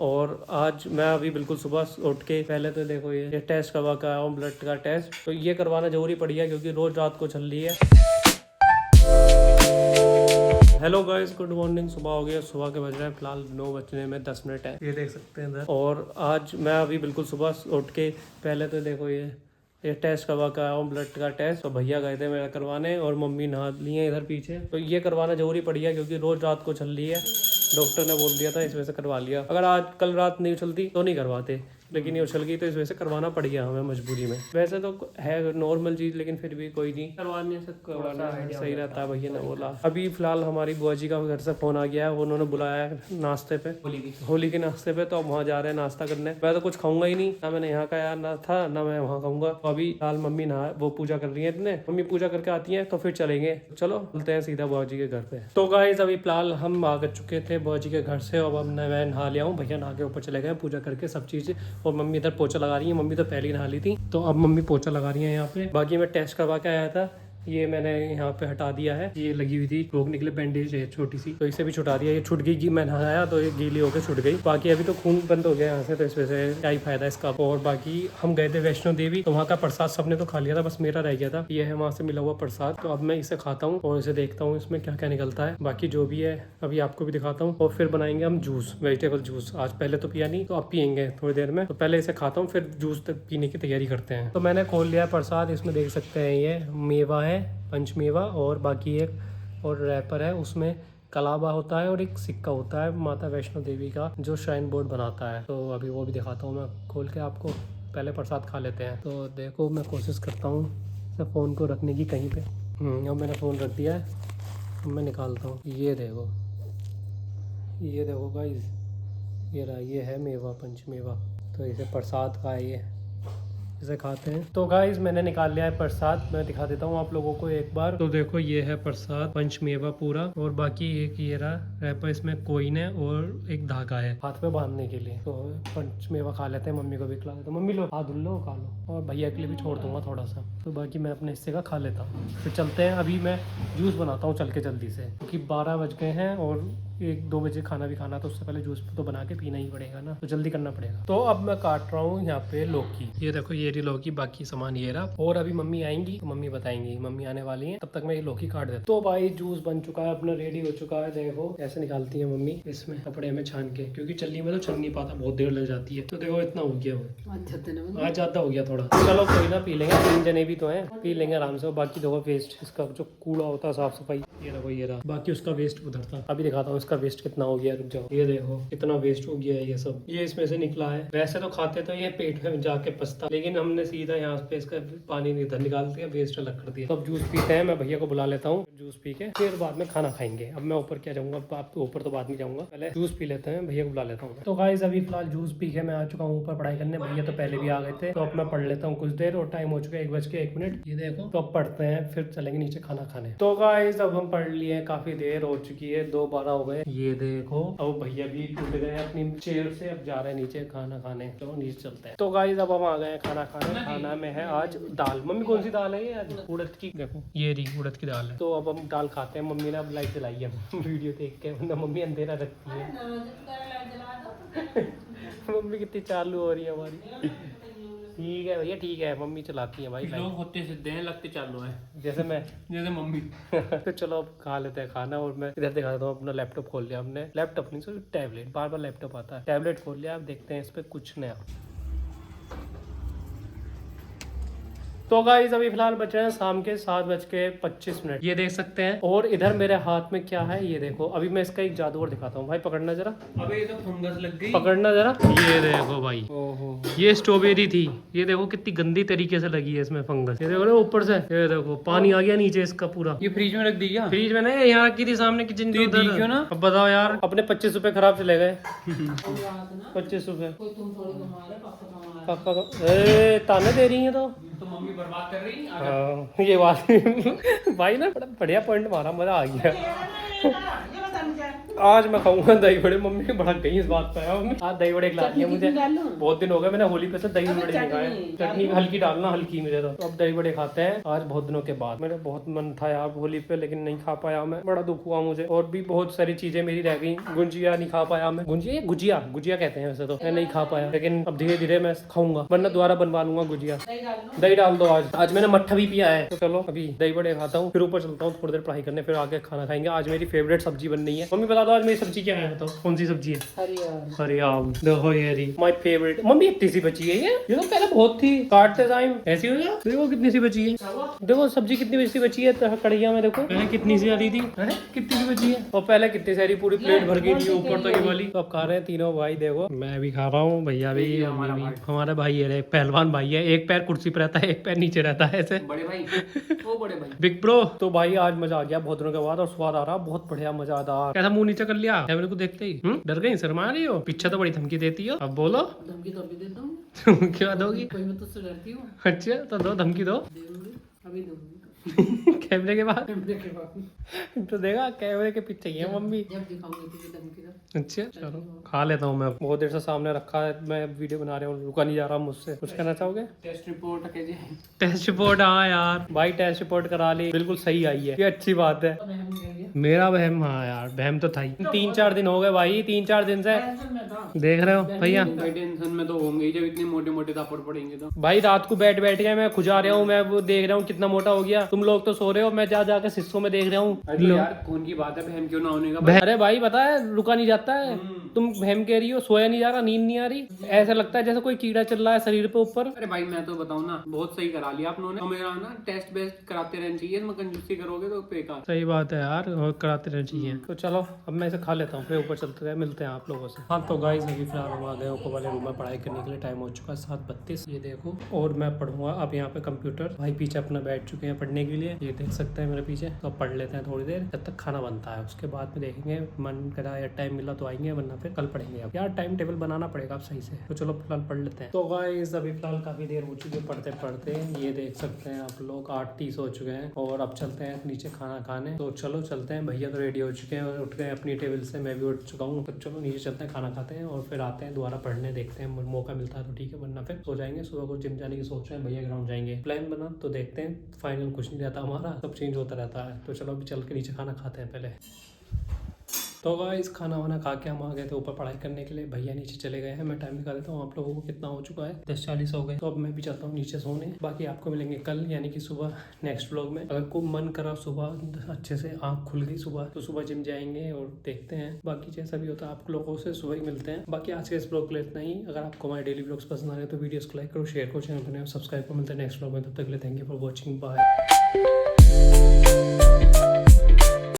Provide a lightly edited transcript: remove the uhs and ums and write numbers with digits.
और आज मैं अभी बिल्कुल सुबह उठ के पहले तो देखो ये टेस्ट करवा कर आया हूँ, ब्लड का टेस्ट। तो ये करवाना जरूरी पड़ गया क्योंकि रोज रात को चल रही है। Hello guys, good morning. सुबह हो गया, सुबह के बज रहे हैं फिलहाल 9 बजने में 10 मिनट है, ये देख सकते हैं इधर। और आज मैं अभी बिल्कुल सुबह उठ के पहले तो देखो ये टेस्ट करवा कर आया हूँ, ब्लड का टेस्ट। तो भैया गए थे मेरा करवाने और मम्मी नहा ली है इधर पीछे। तो ये करवाना जरूरी पड़ गया क्योंकि रोज रात को चल रही है, डॉक्टर ने बोल दिया था, इस वजह से करवा लिया। अगर आज कल रात नहीं चलती तो नहीं करवाते, लेकिन ये उछल गई तो इस वजह से करवाना पड़ गया हमें मजबूरी में। वैसे तो है नॉर्मल चीज, लेकिन फिर भी कोई नहीं, करवाने से करवाना सही रहता है, भैया ने बोला। अभी फिलहाल हमारी बुआ जी का घर से फोन आ गया है, उन्होंने बुलाया है नाश्ते पे, होली के नाश्ते पे। तो अब वहाँ जा रहे हैं नाश्ता करने। मैं तो कुछ खाऊंगा ही नहीं, ना मैंने यहाँ का यार ना था ना मैं वहाँ खाऊंगा। तो अभी फिलहाल मम्मी नहा वो पूजा कर रही है इतने, मम्मी पूजा करके आती है तो फिर चलेंगे। चलो चलते हैं सीधा बुआ जी के घर पे। तो गाइस अभी फिलहाल हम आ चुके थे बुआ जी के घर से। अब मैं नहा लिया हूँ, भैया नहा के ऊपर चले गए पूजा करके सब चीज़। और मम्मी इधर पोछा लगा रही है, मम्मी तो पहले ही नहा ली थी, तो अब मम्मी पोछा लगा रही है यहाँ पे। बाकी मैं टेस्ट करवा के आया था, ये मैंने यहाँ पे हटा दिया है, ये लगी हुई थी रोकने के लिए बैंडेज है छोटी सी, तो इसे भी छुटा दिया। ये छुट गई, मैं नहाया तो ये गीली होकर छुट गई। बाकी अभी तो खून बंद हो गया यहाँ से, तो इस वजह से क्या ही फायदा इसका। और बाकी हम गए थे वैष्णो देवी, तो वहाँ का प्रसाद सबने तो खा लिया था, बस मेरा रह गया था। ये है वहाँ से मिला हुआ प्रसाद, तो अब मैं इसे खाता हूँ और इसे देखता हूँ इसमें क्या क्या निकलता है। बाकी जो भी है अभी आपको भी दिखाता हूँ। और फिर बनाएंगे हम जूस, वेजिटेबल जूस। आज पहले तो पिया नहीं, तो अब पियेंगे थोड़ी देर में। तो पहले इसे खाता हूँ, फिर जूस तक पीने की तैयारी करते हैं। तो मैंने खोल लिया प्रसाद, इसमें देख सकते हैं ये मेवा है, पंचमेवा, और बाकी एक और रैपर है, उसमें कलावा होता है और एक सिक्का होता है माता वैष्णो देवी का जो श्राइन बोर्ड बनाता है। तो अभी वो भी दिखाता हूँ मैं खोल के आपको। पहले प्रसाद खा लेते हैं। तो देखो मैं कोशिश करता हूँ फ़ोन को रखने की कहीं पे। अब मैंने फ़ोन रख दिया है, अब मैं निकालता हूँ। ये देखो गाइस, ये रहा, ये है मेवा, पंचमेवा। तो इसे प्रसाद का ये इसे खाते हैं। तो गाइस मैंने निकाल लिया है प्रसाद, मैं दिखा देता हूँ आप लोगों को एक बार। तो देखो ये है प्रसाद पंचमेवा पूरा, और बाकी एक ये रहा रैपर, इसमें कोइन है और एक धागा है हाथ में बांधने के लिए। तो पंचमेवा खा लेते हैं, मम्मी को भी खिला देता हूँ। मम्मी लो, हाथ धुल लो, खा लो, और भैया के लिए भी छोड़ दूंगा थोड़ा सा। तो बाकी मैं अपने हिस्से का खा लेता हूँ। फिर चलते हैं, अभी मैं जूस बनाता हूँ चल के जल्दी से, क्योंकि 12 बज गए हैं और 1-2 बजे खाना भी खाना, तो उससे पहले जूस तो बना के पीना ही पड़ेगा ना, तो जल्दी करना पड़ेगा। तो अब मैं काट रहा हूँ यहाँ पे लौकी, ये देखो ये रही लौकी, बाकी सामान ये रहा। और अभी मम्मी आएंगी तो मम्मी बताएंगी, मम्मी आने वाली है, तब तक मैं ये लौकी काट देता हूँ। तो भाई जूस बन चुका है अपना, रेडी हो चुका है। देखो ऐसे निकालती है मम्मी इसमें कपड़े में छान के, क्योंकि चलनी में तो चल नहीं पाता, बहुत देर लग जाती है। तो देखो इतना हो गया वो, आज ज्यादा हो गया थोड़ा। चलो कोई ना, पी लेंगे, 3 जने भी तो हैं, पी लेंगे आराम से। बाकी देखो वेस्ट, इसका जो कूड़ा होता है साफ सफाई, ये देखो ये रहा, बाकी उसका वेस्ट उधर था। अभी दिखाता हूँ इसका वेस्ट कितना हो गया, रुक जाओ। ये देखो कितना वेस्ट हो गया है, ये सब ये इसमें से निकला है। वैसे तो खाते तो ये पेट में जाके पचता, लेकिन हमने सीधा यहाँ पे इसका पानी इधर निकाल दिया, वेस्ट अलग कर दिया। तो अब जूस पीते हैं, मैं भैया को बुला लेता हूँ, जूस पी के फिर बाद में खाना खाएंगे। अब मैं ऊपर क्या जाऊंगा, आप ऊपर तो बाद में जाऊंगा, पहले जूस पी लेते हैं, भैया को बुला लेता हूँ। तो गाइस अभी फिलहाल जूस पी के मैं आ चुका हूँ ऊपर पढ़ाई करने, भैया तो पहले भी आ गए थे। तो अब मैं पढ़ लेता हूँ कुछ देर, और टाइम हो चुका है 1:01। ये देखो, तो अब पढ़ते हैं, फिर चलेंगे नीचे खाना खाने। तो गाइस अब हम पढ़ लिए, काफी देर हो चुकी है, 2:12 हो गए। ये देखो अब भैया भी उठ गए अपनी चेयर से, अब जा रहे हैं नीचे खाना खाने। तो नीचे चलते हैं। तो गाइस अब हम आ गए हैं खाना खाने। खाना में है आज दाल। मम्मी कौन सी दाल है ये आज? उड़द की, देखो ये रही उड़द की दाल है। तो अब हम दाल खाते हैं। मम्मी ने अब लाइट जलाई है वीडियो देख के, वरना मम्मी अंधेरा रखती है मम्मी कितनी चालू हो रही है हमारी। ठीक है भैया, ठीक है, मम्मी चलाती है भाई। लोग होते सीधे हैं, लगते चालू है जैसे मैं, जैसे मम्मी तो चलो अब खा लेते हैं खाना। और मैं इधर दिखा देता हूँ, अपना लैपटॉप खोल लिया हमने, लैपटॉप नहीं सॉरी टैबलेट, बार बार लैपटॉप आता है, टैबलेट खोल लिया। अब देखते हैं इस पर कुछ नया। तो गाइस अभी फिलहाल बच रहे हैं शाम के 7:25। ये देख सकते हैं, और इधर मेरे हाथ में क्या है ये देखो। अभी मैं इसका एक जादू और दिखाता हूँ भाई, पकड़ना जरा। अबे ये तो फंगस लग गई, पकड़ना जरा। ये देखो भाई, ओहो ये स्ट्रॉबेरी थी, ये देखो कितनी गंदी तरीके से लगी है इसमें फंगस। ये देखो ना ऊपर से, ये देखो पानी आ गया नीचे इसका पूरा। ये फ्रिज में रख दी क्या? फ्रिज में नहीं, यहाँ रखी थी सामने किचन के उधर। क्यों ना? अब बताओ यार, अपने 25 रुपए खराब चले गए 25 रुपए पापा को ताने दे रही है। तो मम्मी बर्बाद कर रही है। हाँ ये बात भाई ना, बड़ा बढ़िया पॉइंट मारा, मजा आ गया आज मैं खाऊंगा दही बड़े। मम्मी भड़क गई इस बात पे। मम्मी आज दही बड़े खिला दिए मुझे। बहुत दिन हो गए मैंने होली पे से दही बड़े नहीं खाए। चटनी हल्की डालना, हल्की मुझे तो अब दही बड़े खाते हैं आज बहुत दिनों के बाद। मेरा बहुत मन था यार होली पे, लेकिन नहीं खा पाया मैं। बड़ा दुख हुआ मुझे। और भी बहुत सारी चीजें मेरी रह गई। गुंजिया नहीं खा पाया मैं। गुंजिया गुजिया कहते हैं वैसे तो, मैं नहीं खा पाया, लेकिन अब धीरे धीरे मैं खाऊंगा, वरना दोबारा बनवा लूंगा गुजिया। दही डाल दो। आज मैंने मट्ठा भी पिया है। तो चलो अभी दही बड़े खाता हूँ, फिर ऊपर चलता हूँ थोड़ी देर पढ़ाई करने, फिर आगे खाना खाएंगे। आज मेरी फेवरेट सब्जी बन रही है। मम्मी बता दो आज मेरी सब्जी क्या है, बताओ कौन सी सब्जी है? हरी आम। देखो ये रही माय फेवरेट। मम्मी इतनी सी बची है ये तो पहले बहुत थी, काटते टाइम ऐसी हो गया। देखो कितनी सी बची है, देखो सब्जी कितनी सी बची है कढ़ैया में। देखो पहले कितनी सी आ रही थी, अरे कितनी सी बची है, और पहले कितनी सारी पूरी प्लेट भर गई थी ऊपर तक वाली। तो अब खा रहे हैं तीनों भाई। देखो मैं भी खा रहा हूँ, भैया भी, हमारा भाई है, पहलवान भाई है। एक पैर कुर्सी पे रहता है, एक पैर नीचे रहता है ऐसे। बड़े भाई, वो बड़े भाई बिग ब्रो। तो भाई आज मजा आ गया बहुत दिनों के बाद, और स्वाद आ रहा बहुत बढ़िया मजा आ रहा। कैसा मुंह नीचे कर लिया कैमरे को देखते ही? डर गई, शर्मा रही हो? पीछे तो बड़ी धमकी देती हो, अब बोलो। धमकी तो अभी देता हूँ। क्या दोगी? कोई मैं तुझसे डरती हूँ। अच्छा तो दो, धमकी दो अभी दूंगी कैमरे के बाद। कैमरे के बाद तो देखा कैमरे के पीछे ही है मम्मी। जब दिखाऊंगी तुझे धमकी तो। अच्छा चलो खा लेता हूँ मैं। बहुत देर से सामने रखा है, मैं वीडियो बना रहा हूँ, रुका नहीं जा रहा मुझसे। कुछ कहना चाहोगे? टेस्ट रिपोर्ट के जी टेस्ट रिपोर्ट? हाँ यार भाई टेस्ट रिपोर्ट करा ली, बिल्कुल सही आई है, ये अच्छी बात है। मेरा वहम, हाँ यार वहम तो था ही। 3-4 दिन हो गए भाई, 3-4 दिन से देख रहे हो भैया। टेंशन में तो होंगे जब इतने मोटे मोटे दापड़ पड़ेंगे तो। भाई रात को बैठ बैठ के मैं खुजा रहा हूँ, मैं वो देख रहा हूँ कितना मोटा हो गया। तुम लोग तो सो रहे हो, मैं जा जाकर शीशों में देख रहा हूँ। यार कौन की बात है, बहन क्यों ना होने का। अरे भाई पता है रुका नहीं जाता है। तुम बहम कह रही हो, सोया नहीं जा रहा, नींद नहीं आ रही, ऐसा लगता है जैसे कोई कीड़ा चल रहा है शरीर पे ऊपर। अरे भाई मैं तो बताऊं ना, बहुत सही करा लिया आप लोगों ने। मेरा ना टेस्ट बेस्ट कराते रहना चाहिए, कंजूसी करोगे तो बेकार। सही बात है यार, और कराते रहना चाहिए। तो चलो अब मैं इसे खा लेता हूँ, फिर ऊपर चलते हैं, मिलते हैं आप लोगों से। हाँ तो गाइस अभी फिलहाल हम आ गए ऊपर वाले रूम में पढ़ाई करने के लिए। टाइम हो चुका है 7:32, ये देखो। और मैं पढ़ूंगा अब यहाँ पे कंप्यूटर। भाई पीछे अपना बैठ चुके हैं पढ़ने के लिए, ये देख सकते हैं मेरे पीछे। तो पढ़ लेते हैं थोड़ी देर, जब तक खाना बनता है। उसके बाद में देखेंगे, मन करा या टाइम मिला तो आएंगे, वरना फिर कल पढ़ेंगे। अब यार टाइम टेबल बनाना पड़ेगा अब सही से। तो चलो फिलहाल पढ़ लेते हैं। तो गाइस अभी फिलहाल काफी देर हो चुकी है पढ़ते पढ़ते, ये देख सकते हैं आप लोग 8:30 हो चुके हैं। और अब चलते हैं नीचे खाना खाने। तो चलो चलते हैं, भैया तो रेडी हो चुके हैं और उठ गए अपनी टेबल से, मैं भी उठ चुका हूँ। तो चलो नीचे चलते हैं, खाना खाते हैं और फिर आते हैं दोबारा पढ़ने, देखते हैं मौका मिलता है तो ठीक है, वरना फिर सो जाएंगे। सुबह को जिम जाने की सोच रहे हैं, भैया ग्राउंड जाएंगे, प्लान बना तो देखते हैं। फाइनल कुछ नहीं रहता हमारा, सब चेंज होता रहता है। तो चलो अभी चल के नीचे खाना खाते हैं पहले। तो गाइस खाना वाना खा के हम आ गए थे ऊपर पढ़ाई करने के लिए। भैया नीचे चले गए हैं, मैं टाइम दिखा देता हूँ आप लोगों को कितना हो चुका है, 10:40 हो गए। तो अब मैं भी चलता हूँ नीचे सोने। बाकी आपको मिलेंगे कल यानी कि सुबह नेक्स्ट व्लॉग में। अगर को मन करा सुबह अच्छे से आँख खुल गई सुबह, तो सुबह जिम जाएंगे और देखते हैं। बाकी जैसा भी होता है आप लोगों से सुबह ही मिलते हैं। बाकी आज के इस ब्लॉग के लिए इतना ही। अगर आपको हमारे डेली ब्लॉग्स पसंद आ रहे हैं तो वीडियोस को लाइक करो, शेयर करो, चैनल पर सब्सक्राइब करो। मिलते हैं नेक्स्ट व्लॉग में, तब तक के लिए thank you for watching, bye.